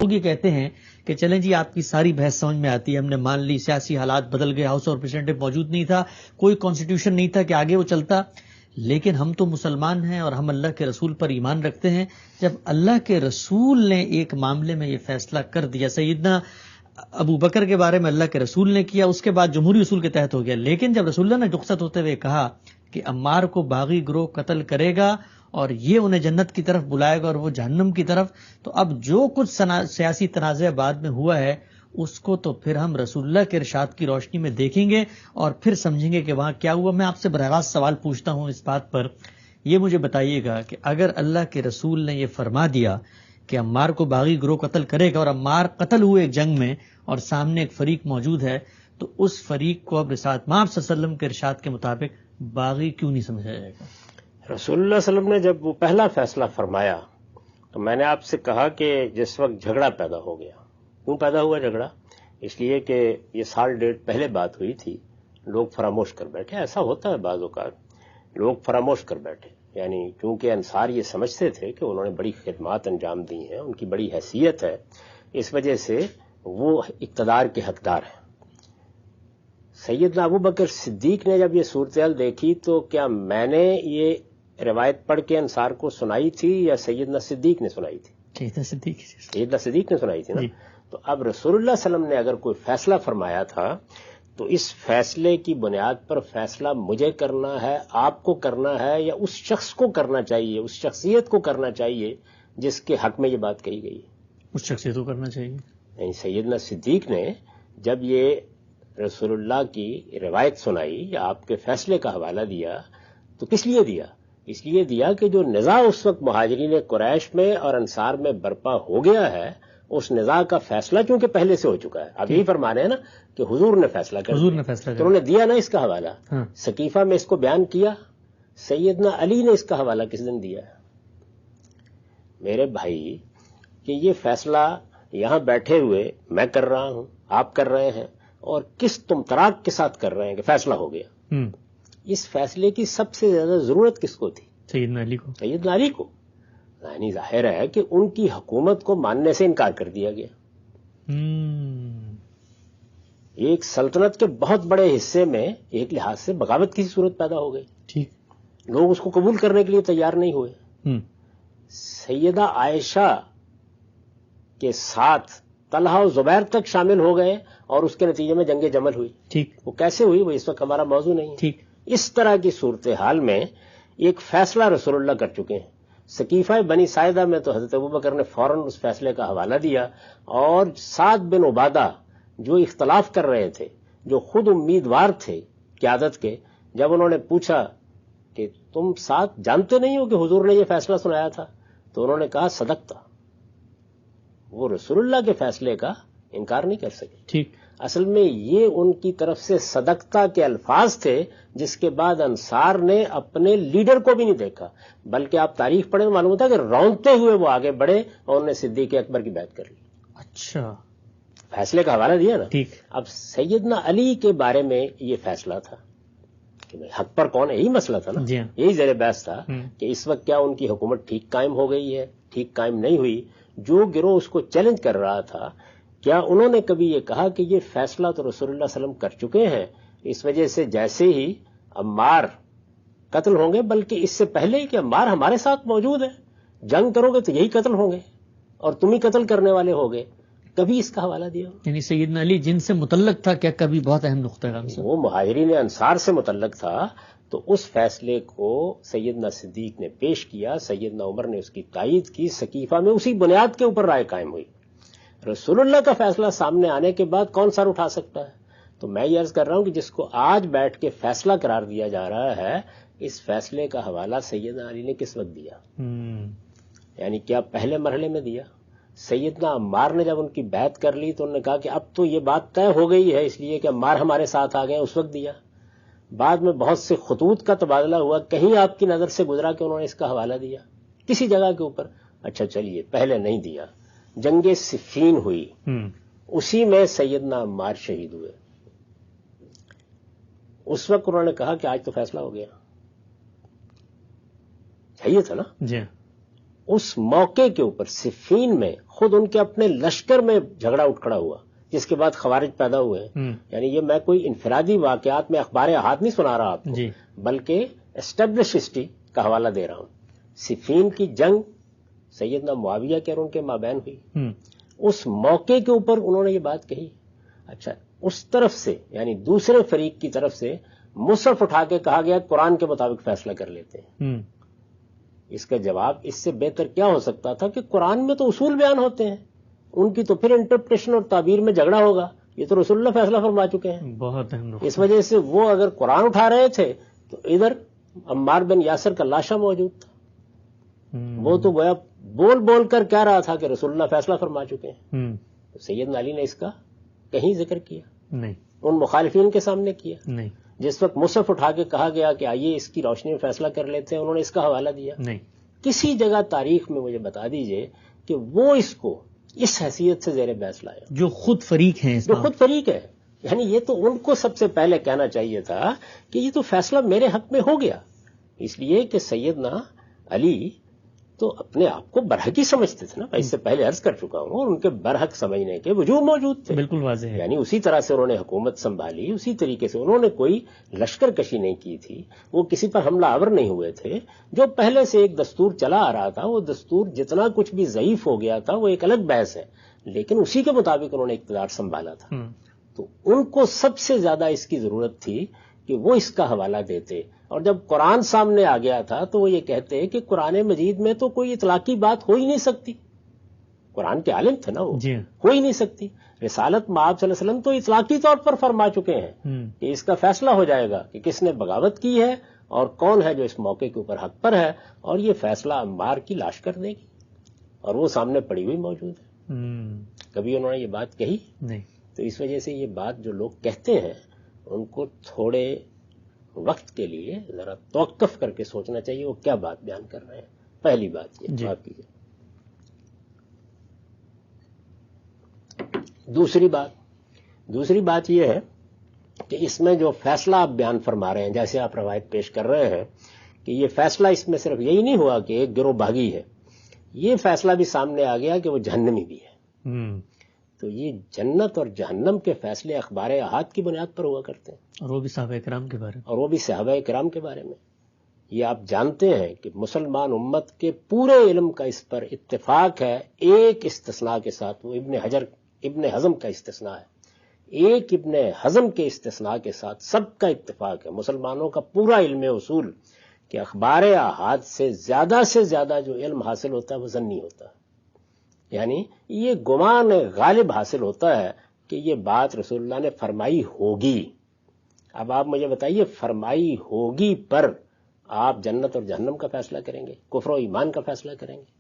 لوگ یہ کہتے ہیں کہ چلیں جی آپ کی ساری بحث سمجھ میں آتی ہے، ہم نے مان لی سیاسی حالات بدل گئے، ہاؤس اور پریزیڈنٹ موجود نہیں تھا، کوئی کانسٹیٹیوشن نہیں تھا کہ آگے وہ چلتا، لیکن ہم تو مسلمان ہیں اور ہم اللہ کے رسول پر ایمان رکھتے ہیں۔ جب اللہ کے رسول نے ایک معاملے میں یہ فیصلہ کر دیا، سیدنا ابو بکر کے بارے میں اللہ کے رسول نے کیا، اس کے بعد جمہوری اصول کے تحت ہو گیا، لیکن جب رسول اللہ نے رخصت ہوتے ہوئے کہا کہ عمار کو باغی گروہ قتل کرے گا اور یہ انہیں جنت کی طرف بلائے گا اور وہ جہنم کی طرف، تو اب جو کچھ سیاسی تنازع بعد میں ہوا ہے اس کو تو پھر ہم رسول اللہ کے ارشاد کی روشنی میں دیکھیں گے اور پھر سمجھیں گے کہ وہاں کیا ہوا۔ میں آپ سے براہ راست سوال پوچھتا ہوں اس بات پر، یہ مجھے بتائیے گا کہ اگر اللہ کے رسول نے یہ فرما دیا کہ عمار کو باغی گروہ قتل کرے گا اور عمار قتل ہوئے ایک جنگ میں اور سامنے ایک فریق موجود ہے، تو اس فریق کو اب رسالت مآب صلی اللہ علیہ وسلم کے ارشاد کے مطابق باغی کیوں نہیں سمجھا جائے گا؟ رسول اللہ صلی اللہ علیہ وسلم نے جب وہ پہلا فیصلہ فرمایا تو میں نے آپ سے کہا کہ جس وقت جھگڑا پیدا ہو گیا، کیوں پیدا ہوا جھگڑا؟ اس لیے کہ یہ سال ڈیڑھ پہلے بات ہوئی تھی، لوگ فراموش کر بیٹھے۔ ایسا ہوتا ہے بعض اوقات، لوگ فراموش کر بیٹھے، یعنی کیونکہ انصار یہ سمجھتے تھے کہ انہوں نے بڑی خدمات انجام دی ہیں، ان کی بڑی حیثیت ہے، اس وجہ سے وہ اقتدار کے حقدار ہیں۔ سیدنا ابو بکر صدیق نے جب یہ صورتحال دیکھی تو کیا میں نے یہ روایت پڑھ کے انصار کو سنائی تھی یا سیدنا صدیق نے سنائی تھی؟ سیدنا صدیق نے سنائی تھی نا۔ تو اب رسول اللہ صلی اللہ علیہ وسلم نے اگر کوئی فیصلہ فرمایا تھا تو اس فیصلے کی بنیاد پر فیصلہ مجھے کرنا ہے، آپ کو کرنا ہے، یا اس شخص کو کرنا چاہیے، اس شخصیت کو کرنا چاہیے جس کے حق میں یہ بات کہی گئی ہے؟ اس شخصیت کو کرنا چاہیے۔ نہیں، سیدنا صدیق نے جب یہ رسول اللہ کی روایت سنائی یا آپ کے فیصلے کا حوالہ دیا تو کس لیے دیا؟ اس لیے دیا کہ جو نزاع اس وقت مہاجرین قریش میں اور انصار میں برپا ہو گیا ہے، اس نزاع کا فیصلہ چونکہ پہلے سے ہو چکا ہے۔ اب یہی فرما رہے ہیں نا کہ حضور نے فیصلہ کر دیا، تو انہوں نے دیا نا اس کا حوالہ۔ سقیفہ میں اس کو بیان کیا، سیدنا علی نے اس کا حوالہ کس دن دیا؟ میرے بھائی، کہ یہ فیصلہ یہاں بیٹھے ہوئے میں کر رہا ہوں، آپ کر رہے ہیں، اور کس تمطراق کے ساتھ کر رہے ہیں کہ فیصلہ ہو گیا۔ اس فیصلے کی سب سے زیادہ ضرورت کس کو تھی؟ سیدنا علی کو۔ سیدنا علی کو۔ یعنی ظاہر ہے کہ ان کی حکومت کو ماننے سے انکار کر دیا گیا۔ ایک سلطنت کے بہت بڑے حصے میں ایک لحاظ سے بغاوت کی صورت پیدا ہو گئی، ٹھیک، لوگ اس کو قبول کرنے کے لیے تیار نہیں ہوئے۔ سیدہ عائشہ کے ساتھ طلحہ و زبیر تک شامل ہو گئے اور اس کے نتیجے میں جنگ جمل ہوئی۔ ٹھیک، وہ کیسے ہوئی وہ اس وقت ہمارا موضوع نہیں ہے۔ ٹھیک، اس طرح کی صورتحال میں ایک فیصلہ رسول اللہ کر چکے ہیں۔ سقیفہ بنی ساعدہ میں تو حضرت ابوبکر نے فوراً اس فیصلے کا حوالہ دیا، اور سعد بن عبادہ جو اختلاف کر رہے تھے، جو خود امیدوار تھے قیادت کے، جب انہوں نے پوچھا کہ تم سعد جانتے نہیں ہو کہ حضور نے یہ فیصلہ سنایا تھا، تو انہوں نے کہا صدقتا۔ وہ رسول اللہ کے فیصلے کا انکار نہیں کر سکے۔ ٹھیک، اصل میں یہ ان کی طرف سے صدقتا کے الفاظ تھے، جس کے بعد انصار نے اپنے لیڈر کو بھی نہیں دیکھا، بلکہ آپ تاریخ پڑھیں تو معلوم ہوتا ہے کہ رونتے ہوئے وہ آگے بڑھے اور انہوں نے صدیق اکبر کی بیعت کر لی۔ اچھا، فیصلے کا حوالہ دیا نا۔ ٹھیک۔ اب سیدنا علی کے بارے میں یہ فیصلہ تھا کہ حق پر کون ہے، یہی مسئلہ تھا نا، یہی زیر بحث تھا کہ اس وقت کیا ان کی حکومت ٹھیک قائم ہو گئی ہے، ٹھیک قائم نہیں ہوئی۔ جو گروہ اس کو چیلنج کر رہا تھا، کیا انہوں نے کبھی یہ کہا کہ یہ فیصلہ تو رسول اللہ صلی اللہ علیہ وسلم کر چکے ہیں، اس وجہ سے جیسے ہی عمار قتل ہوں گے، بلکہ اس سے پہلے ہی کہ عمار ہمارے ساتھ موجود ہے، جنگ کرو گے تو یہی قتل ہوں گے اور تم ہی قتل کرنے والے ہوگے، کبھی اس کا حوالہ دیا؟ یعنی سیدنا علی جن سے متعلق تھا، کیا کبھی بہت اہم نقطہ ہے وہ مہاجرین انصار سے متعلق تھا، تو اس فیصلے کو سیدنا صدیق نے پیش کیا، سیدنا عمر نے اس کی تائید کی، سقیفہ میں اسی بنیاد کے اوپر رائے قائم ہوئی۔ رسول اللہ کا فیصلہ سامنے آنے کے بعد کون سر اٹھا سکتا ہے؟ تو میں یہ عرض کر رہا ہوں کہ جس کو آج بیٹھ کے فیصلہ قرار دیا جا رہا ہے، اس فیصلے کا حوالہ سیدنا علی نے کس وقت دیا؟ یعنی کیا پہلے مرحلے میں دیا؟ سیدنا عمار نے جب ان کی بیعت کر لی تو انہوں نے کہا کہ اب تو یہ بات طے ہو گئی ہے، اس لیے کہ عمار ہمارے ساتھ آ گئے، اس وقت دیا؟ بعد میں بہت سے خطوط کا تبادلہ ہوا، کہیں آپ کی نظر سے گزرا کہ انہوں نے اس کا حوالہ دیا کسی جگہ کے اوپر؟ اچھا چلیے، پہلے نہیں دیا۔ جنگ صفین ہوئی، اسی میں سیدنا عمار شہید ہوئے، اس وقت انہوں نے کہا کہ آج تو فیصلہ ہو گیا، صحیح تھا نا؟ جی۔ اس موقع کے اوپر صفین میں خود ان کے اپنے لشکر میں جھگڑا اٹھ کھڑا ہوا، جس کے بعد خوارج پیدا ہوئے ہیں. یعنی یہ میں کوئی انفرادی واقعات میں اخبار احاد نہیں سنا رہا آپ کو، بلکہ اسٹیبلش ہسٹری کا حوالہ دے رہا ہوں. صفین کی جنگ سیدنا معاویہ کے اور ان کے مابین ہوئی. اس موقع کے اوپر انہوں نے یہ بات کہی. اچھا، اس طرف سے یعنی دوسرے فریق کی طرف سے مصحف اٹھا کے کہا گیا قرآن کے مطابق فیصلہ کر لیتے ہیں. اس کا جواب اس سے بہتر کیا ہو سکتا تھا کہ قرآن میں تو اصول بیان ہوتے ہیں، ان کی تو پھر انٹرپریٹیشن اور تعبیر میں جھگڑا ہوگا. یہ تو رسول اللہ فیصلہ فرما چکے ہیں. بہت اس وجہ سے وہ اگر قرآن اٹھا رہے تھے تو ادھر عمار بن یاسر کا لاشا موجود تھا. وہ تو گویا بول بول کر کہہ رہا تھا کہ رسول اللہ فیصلہ فرما چکے ہیں. سیدنا علی نے اس کا کہیں ذکر کیا نہیں، ان مخالفین کے سامنے کیا نہیں. جس وقت مصحف اٹھا کے کہا گیا کہ آئیے اس کی روشنی میں فیصلہ کر لیتے ہیں، انہوں نے اس کا حوالہ دیا نہیں. کسی جگہ تاریخ میں. مجھے بتا دیجئے کہ وہ اس کو اس حیثیت سے زیر بحث لایا جو خود فریق ہیں، جو خود فریق ہے. یعنی یہ تو ان کو سب سے پہلے کہنا چاہیے تھا کہ یہ تو فیصلہ میرے حق میں ہو گیا، اس لیے کہ سیدنا علی تو اپنے آپ کو برحق ہی سمجھتے تھے نا. میں اس سے پہلے عرض کر چکا ہوں، اور ان کے برحق سمجھنے کے وجوہ موجود تھے. بالکل واضح ہے. یعنی اسی طرح سے انہوں نے حکومت سنبھالی، اسی طریقے سے انہوں نے کوئی لشکر کشی نہیں کی تھی، وہ کسی پر حملہ آور نہیں ہوئے تھے. جو پہلے سے ایک دستور چلا آ رہا تھا، وہ دستور جتنا کچھ بھی ضعیف ہو گیا تھا وہ ایک الگ بحث ہے، لیکن اسی کے مطابق انہوں نے اقتدار سنبھالا تھا. تو ان کو سب سے زیادہ اس کی ضرورت تھی کہ وہ اس کا حوالہ دیتے. اور جب قرآن سامنے آ گیا تھا تو وہ یہ کہتے کہ قرآن مجید میں تو کوئی اطلاقی بات ہو ہی نہیں سکتی. قرآن کے عالم تھے نا وہ، ہو ہی نہیں سکتی. رسالت مآب صلی اللہ علیہ وسلم تو اطلاقی طور پر فرما چکے ہیں کہ اس کا فیصلہ ہو جائے گا کہ کس نے بغاوت کی ہے اور کون ہے جو اس موقع کے اوپر حق پر ہے، اور یہ فیصلہ عمار کی لاش کر دے گی، اور وہ سامنے پڑی ہوئی موجود ہے. کبھی انہوں نے یہ بات کہی نہیں. تو اس وجہ سے یہ بات جو لوگ کہتے ہیں ان کو تھوڑے وقت کے لیے ذرا توقف کر کے سوچنا چاہیے وہ کیا بات بیان کر رہے ہیں. پہلی بات یہ بات کیجیے. دوسری بات یہ ہے کہ اس میں جو فیصلہ آپ بیان فرما رہے ہیں، جیسے آپ روایت پیش کر رہے ہیں کہ یہ فیصلہ اس میں صرف یہی نہیں ہوا کہ ایک گروہ بھاگی ہے، یہ فیصلہ بھی سامنے آ گیا کہ وہ جہنمی بھی ہے. تو یہ جنت اور جہنم کے فیصلے اخبار احاد کی بنیاد پر ہوا کرتے ہیں، اور وہ بھی صحابہ کرام کے بارے میں، اور وہ بھی صحابہ کرام کے بارے میں. یہ آپ جانتے ہیں کہ مسلمان امت کے پورے علم کا اس پر اتفاق ہے، ایک استثناء کے ساتھ، وہ ابن حزم کا استثناء ہے. ایک ابن حزم کے استثناء کے ساتھ سب کا اتفاق ہے، مسلمانوں کا پورا علم اصول، کہ اخبار احاد سے زیادہ جو علم حاصل ہوتا ہے وہ ظنی ہوتا ہے. یعنی یہ گمان غالب حاصل ہوتا ہے کہ یہ بات رسول اللہ نے فرمائی ہوگی. اب آپ مجھے بتائیے، فرمائی ہوگی پر آپ جنت اور جہنم کا فیصلہ کریں گے، کفر و ایمان کا فیصلہ کریں گے؟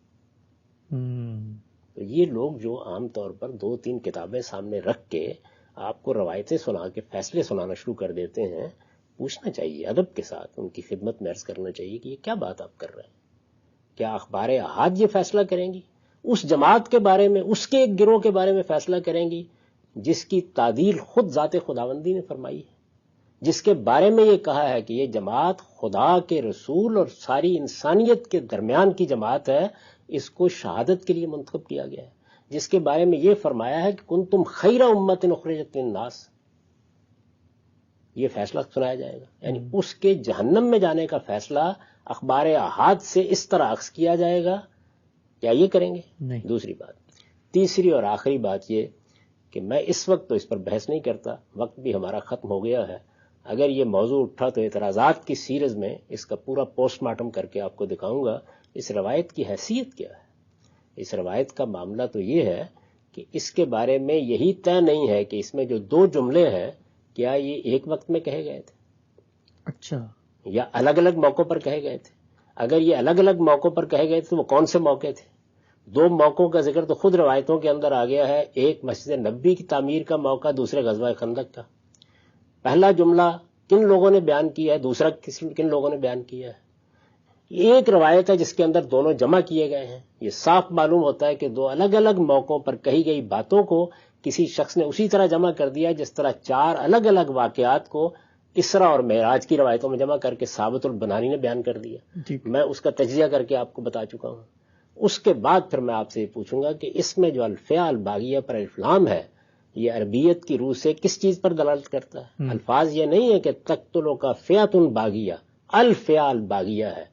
تو یہ لوگ جو عام طور پر 2-3 کتابیں سامنے رکھ کے آپ کو روایتیں سنا کے فیصلے سنانا شروع کر دیتے ہیں، پوچھنا چاہیے ادب کے ساتھ، ان کی خدمت میں عرض کرنا چاہیے کہ یہ کیا بات آپ کر رہے ہیں؟ کیا اخبار احاد یہ فیصلہ کریں گی؟ اس جماعت کے بارے میں، اس کے ایک گروہ کے بارے میں فیصلہ کریں گی جس کی تعدیل خود ذات خداوندی نے فرمائی ہے، جس کے بارے میں یہ کہا ہے کہ یہ جماعت خدا کے رسول اور ساری انسانیت کے درمیان کی جماعت ہے، اس کو شہادت کے لیے منتخب کیا گیا ہے، جس کے بارے میں یہ فرمایا ہے کہ کنتم خیر امت اخرجت للناس. یہ فیصلہ سنایا جائے گا. یعنی اس کے جہنم میں جانے کا فیصلہ اخبار احاد سے اس طرح عکس کیا جائے گا، کیا یہ کریں گے؟ نہیں. دوسری بات. تیسری اور آخری بات یہ کہ میں اس وقت تو اس پر بحث نہیں کرتا، وقت بھی ہمارا ختم ہو گیا ہے. اگر یہ موضوع اٹھا تو اعتراضات کی سیریز میں اس کا پورا پوسٹ مارٹم کر کے آپ کو دکھاؤں گا اس روایت کی حیثیت کیا ہے. اس روایت کا معاملہ تو یہ ہے کہ اس کے بارے میں یہی طے نہیں ہے کہ اس میں جو 2 جملے ہیں کیا یہ ایک وقت میں کہے گئے تھے، اچھا، یا الگ الگ موقعوں پر کہے گئے تھے. اگر یہ الگ الگ موقعوں پر کہے گئے تھے تو وہ کون سے موقع تھے؟ 2 موقعوں کا ذکر تو خود روایتوں کے اندر آ گیا ہے، ایک مسجد نبوی کی تعمیر کا موقع، دوسرے غزوہ خندق کا. پہلا جملہ کن لوگوں نے بیان کیا ہے، دوسرا کن لوگوں نے بیان کیا ہے. ایک روایت ہے جس کے اندر دونوں جمع کیے گئے ہیں. یہ صاف معلوم ہوتا ہے کہ 2 الگ الگ موقعوں پر کہی گئی باتوں کو کسی شخص نے اسی طرح جمع کر دیا جس طرح 4 الگ الگ واقعات کو اسرا اور معراج کی روایتوں میں جمع کر کے ثابت البنانی نے بیان کر دیا. میں اس کا تجزیہ کر کے آپ کو بتا چکا ہوں. اس کے بعد پھر میں آپ سے یہ پوچھوں گا کہ اس میں جو الفیاء الباغیہ پر الفلام ہے یہ عربیت کی روح سے کس چیز پر دلالت کرتا ہے؟ الفاظ یہ نہیں ہے کہ تقتلوا کا فیعۃ باغیہ، الفیاء الباغیہ ہے.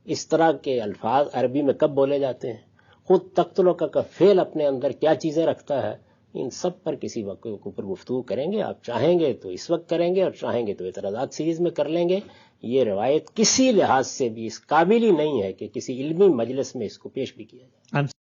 اس طرح کے الفاظ عربی میں کب بولے جاتے ہیں؟ خود تقتلوا کا فعل اپنے اندر کیا چیزیں رکھتا ہے؟ ان سب پر کسی وقت کے اوپر گفتگو کریں گے. آپ چاہیں گے تو اس وقت کریں گے اور چاہیں گے تو اعتراضات سیریز میں کر لیں گے. یہ روایت کسی لحاظ سے بھی اس قابل ہی نہیں ہے کہ کسی علمی مجلس میں اس کو پیش بھی کیا جائے.